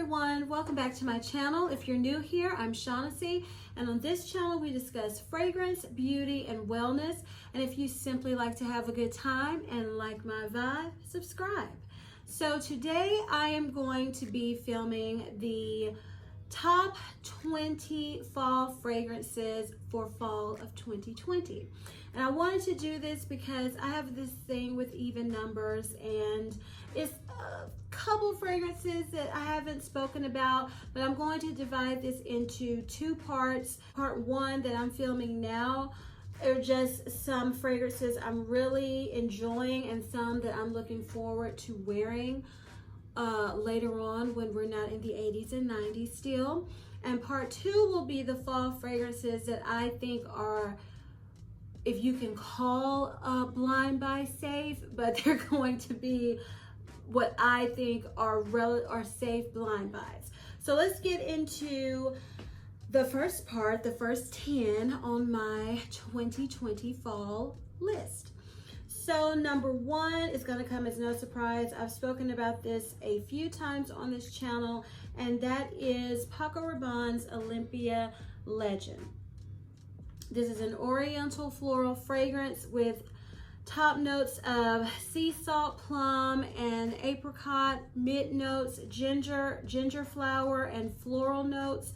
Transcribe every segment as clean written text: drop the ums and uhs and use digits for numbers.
everyone, welcome back to my channel. If you're new here, I'm Shaughnessy, and on this channel we discuss fragrance, beauty, and wellness. And if you simply like to have a good time and like my vibe, subscribe. So today I am going to be filming the top 20 fall fragrances for fall of 2020. And I wanted to do this because I have this thing with even numbers, and it's a couple fragrances that I haven't spoken about, but I'm going to divide this into two parts. Part one that I'm filming now are just some fragrances I'm really enjoying and some that I'm looking forward to wearing later on when we're not in the 80s and 90s still. And part two will be the fall fragrances that I think are, if you can call blind buy safe, but they're going to be what I think are safe blind buys. So let's get into the first part, the first 10 on my 2020 fall list. So number one is going to come as no surprise. I've spoken about this a few times on this channel, and that is Paco Rabanne's Olympia Legend. This is an oriental floral fragrance with top notes of sea salt, plum, and apricot, mid notes, ginger flower, and floral notes,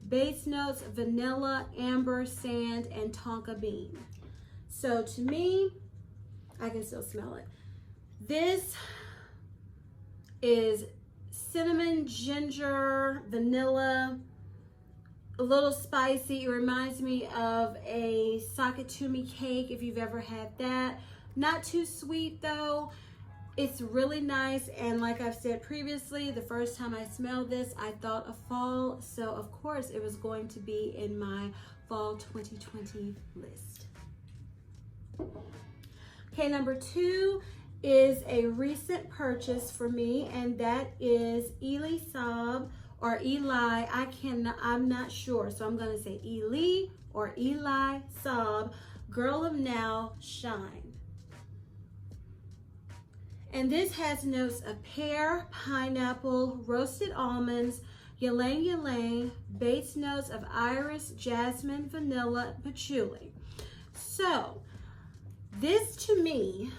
base notes, vanilla, amber, sand, and tonka bean. So to me, I can still smell it. This is cinnamon, ginger, vanilla, a little spicy. It reminds me of a sakatumi cake, if you've ever had that. Not too sweet though. It's really nice, and like I've said previously, the first time I smelled this, I thought of fall, so of course it was going to be in my fall 2020 list. Okay, number two is a recent purchase for me, and that is Elie Saab or Elie. I'm not sure, so I'm gonna say Elie or Elie Saab, Girl of Now Shine. And this has notes of pear, pineapple, roasted almonds, ylang ylang, base notes of iris, jasmine, vanilla, patchouli. So this to me,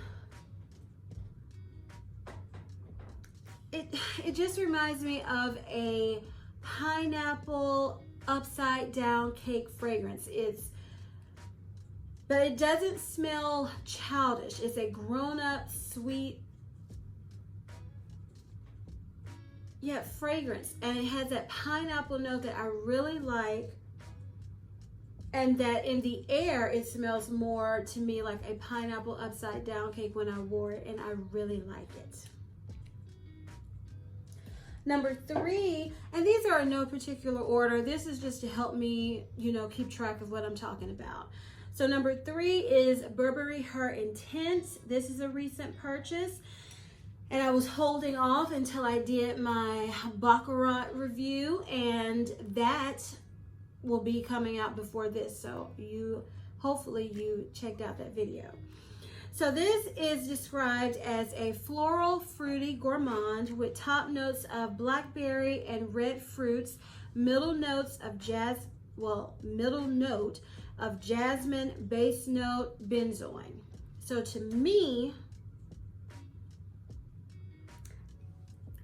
it just reminds me of a pineapple upside down cake fragrance. But it doesn't smell childish. It's a grown-up, sweet, fragrance, and it has that pineapple note that I really like, and that in the air it smells more to me like a pineapple upside down cake when I wore it, and I really like it. Number three, and these are in no particular order, this is just to help me, keep track of what I'm talking about. So number three is Burberry Her Intense. This is a recent purchase, and I was holding off until I did my Baccarat review, and that will be coming out before this, so hopefully you checked out that video. So this is described as a floral fruity gourmand with top notes of blackberry and red fruits, middle note of jasmine, base note benzoin. So to me,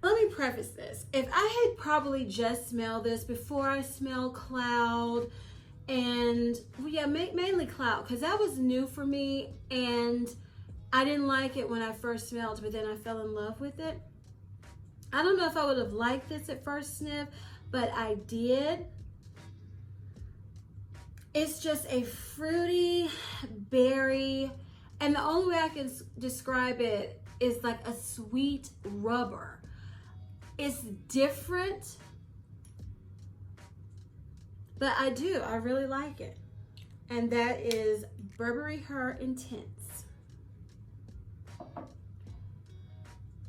let me preface this. If I had probably just smelled this before I smelled Cloud, and mainly Cloud, because that was new for me, and I didn't like it when I first smelled, but then I fell in love with it. I don't know if I would have liked this at first sniff, but I did. It's just a fruity berry, and the only way I can describe it is like a sweet rubber. It's different, but I really like it. And that is Burberry Her Intense.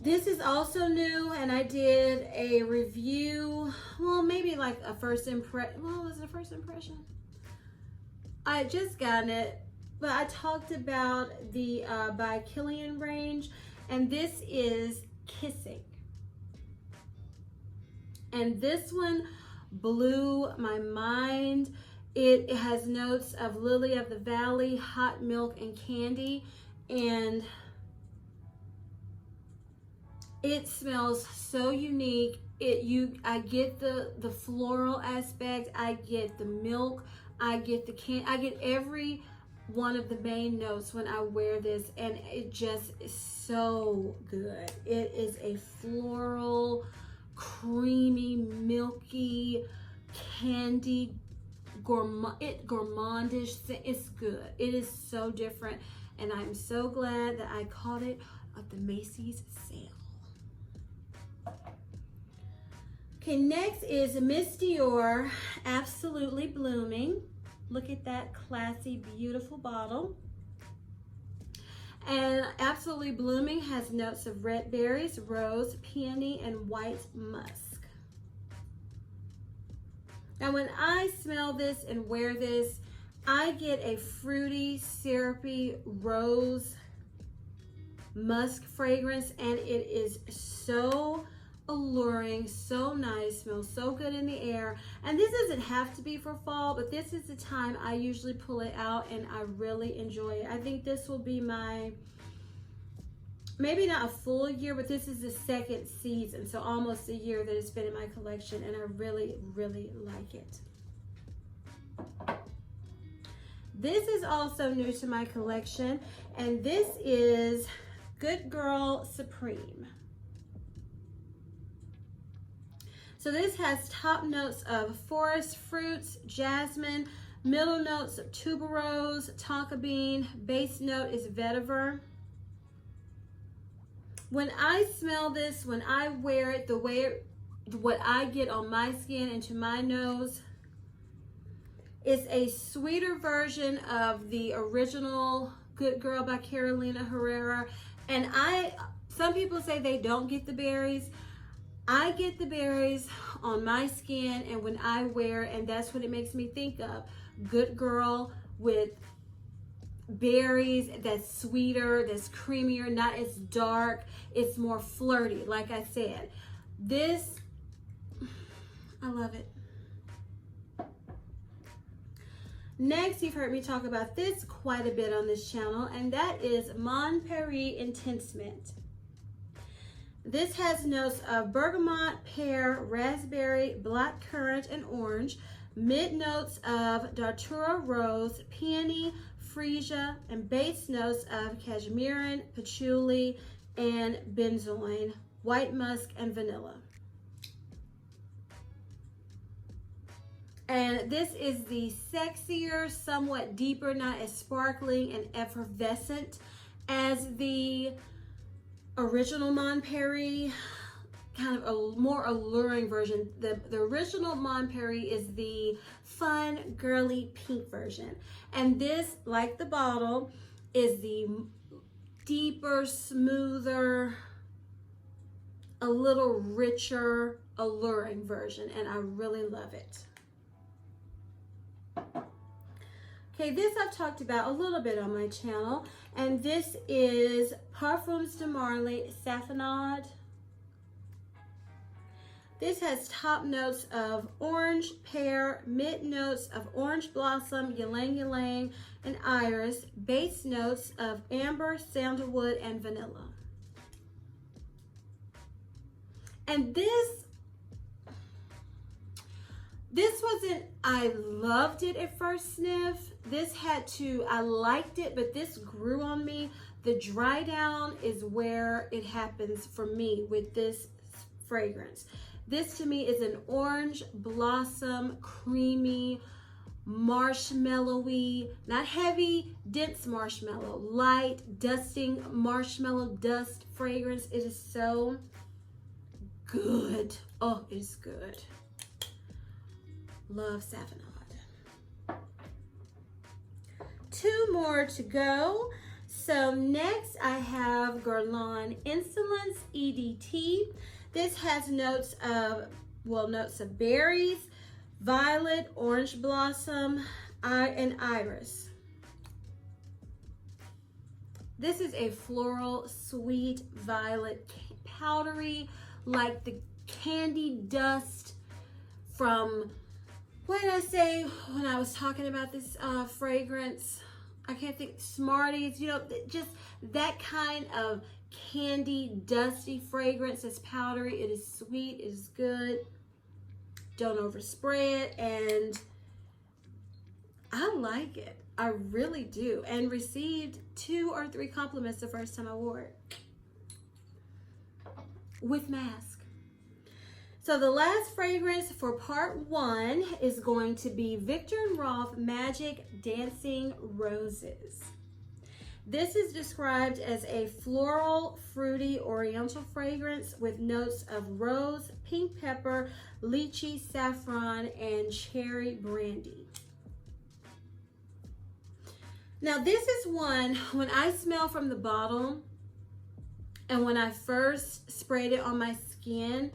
This is also new, and I did a review, maybe like a first impression. Was it a first impression? I had just gotten it, but I talked about the by Kilian range, and this is Kissing. And this one blew my mind. It has notes of lily of the valley, hot milk, and candy. And it smells so unique. I get the floral aspect, I get the milk, I get I get every one of the main notes when I wear this, and it just is so good. It is a floral, creamy, milky, candy, gourmandish. It's good. It is so different, and I'm so glad that I caught it at the Macy's sale. Okay, next is Miss Dior, Absolutely Blooming. Look at that classy, beautiful bottle. And Absolutely Blooming has notes of red berries, rose, peony, and white musk. Now, when I smell this and wear this, I get a fruity, syrupy, rose, musk fragrance, and it is so alluring, so nice, smells so good in the air. And this doesn't have to be for fall, but this is the time I usually pull it out, and I really enjoy it. I think this will be my, maybe not a full year, but this is the second season, so almost a year that it's been in my collection, and I really, really like it. This is also new to my collection, and this is Good Girl Supreme. So this has top notes of forest fruits, jasmine, middle notes of tuberose, tonka bean, base note is vetiver. When I smell this, when I wear it, what I get on my skin and to my nose is a sweeter version of the original Good Girl by Carolina Herrera. And some people say they don't get the berries. I get the berries on my skin and when I wear, and that's what it makes me think of. Good Girl with berries, that's sweeter, that's creamier, not as dark. It's more flirty, like I said. This, I love it. Next, you've heard me talk about this quite a bit on this channel, and that is Mon Paris Intense Mint. This has notes of bergamot, pear, raspberry, blackcurrant, and orange, mid notes of datura rose, peony, freesia, and base notes of cashmeran, patchouli, and benzoin, white musk, and vanilla. And this is the sexier, somewhat deeper, not as sparkling and effervescent as the original Mon Paris, kind of a more alluring version. The original Mon Paris is the fun, girly pink version. And this, like the bottle, is the deeper, smoother, a little richer, alluring version. And I really love it. Okay, this I've talked about a little bit on my channel, and this is Parfums de Marly Saffinade. This has top notes of orange, pear, mid notes of orange blossom, ylang ylang, and iris, base notes of amber, sandalwood, and vanilla. And this wasn't, I loved it at first sniff. I liked it, but this grew on me. The dry down is where it happens for me with this fragrance. This to me is an orange blossom, creamy, marshmallowy, not heavy, dense marshmallow, light, dusting marshmallow dust fragrance. It is so good. Oh, it's good. Love Saffinade. 2 more to go. So next I have Garland Insolence EDT. This has notes of berries, violet, orange blossom, and iris. This is a floral, sweet violet, powdery, like the candy dust from, what did I say when I was talking about this fragrance? I can't think, Smarties, you know, just that kind of candy, dusty fragrance. It's powdery, it is sweet, it is good. Don't overspray it, and I like it. I really do, and received 2 or 3 compliments the first time I wore it with mask. So the last fragrance for part 1 is going to be Viktor Rolf Magic Dancing Roses. This is described as a floral, fruity, oriental fragrance with notes of rose, pink pepper, lychee, saffron, and cherry brandy. Now this is one, when I smell from the bottle and when I first sprayed it on my skin,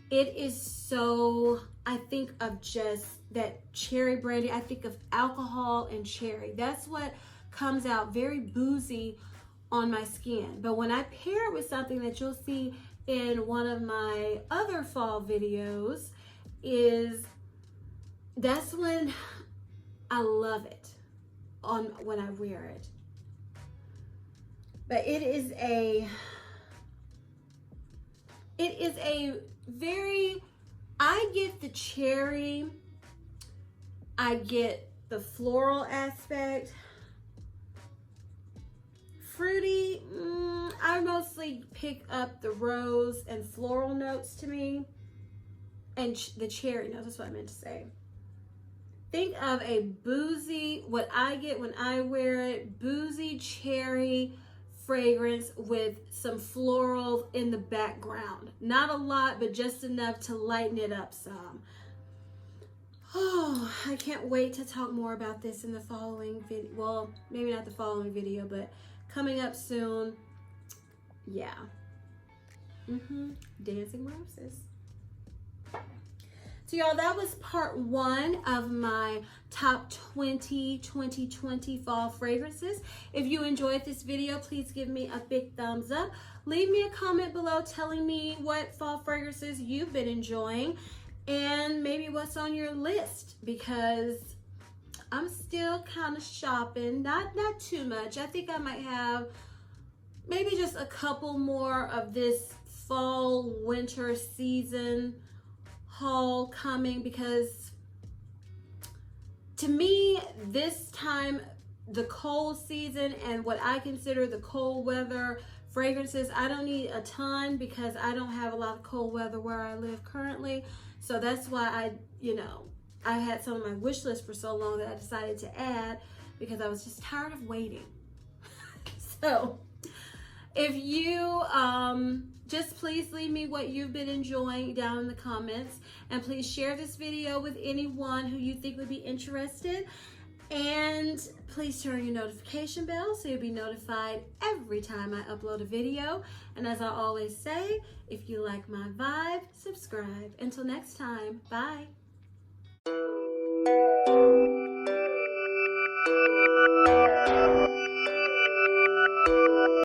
it is so, I think of just that cherry brandy. I think of alcohol and cherry. That's what comes out very boozy on my skin. But when I pair it with something that you'll see in one of my other fall videos, that's when I love it on when I wear it. But it is a very, I get the cherry, I get the floral aspect. Fruity, I mostly pick up the rose and floral notes to me, and the cherry notes, that's what I meant to say. Think of a boozy, what I get when I wear it, boozy cherry fragrance with some florals in the background. Not a lot, but just enough to lighten it up some. Oh, I can't wait to talk more about this in the following video. Well, maybe not the following video, but coming up soon. Yeah. Dancing Roses. So y'all, that was part 1 of my top 20 2020 fall fragrances. If you enjoyed this video, please give me a big thumbs up. Leave me a comment below telling me what fall fragrances you've been enjoying and maybe what's on your list, because I'm still kind of shopping, not too much. I think I might have maybe just a couple more of this fall winter season haul coming, because to me this time, the cold season and what I consider the cold weather fragrances, I don't need a ton because I don't have a lot of cold weather where I live currently. So that's why I had some of my wish list for so long that I decided to add, because I was just tired of waiting. So if you just please leave me what you've been enjoying down in the comments, and please share this video with anyone who you think would be interested, and please turn on your notification bell so you'll be notified every time I upload a video. And as I always say, if you like my vibe, subscribe. Until next time, bye.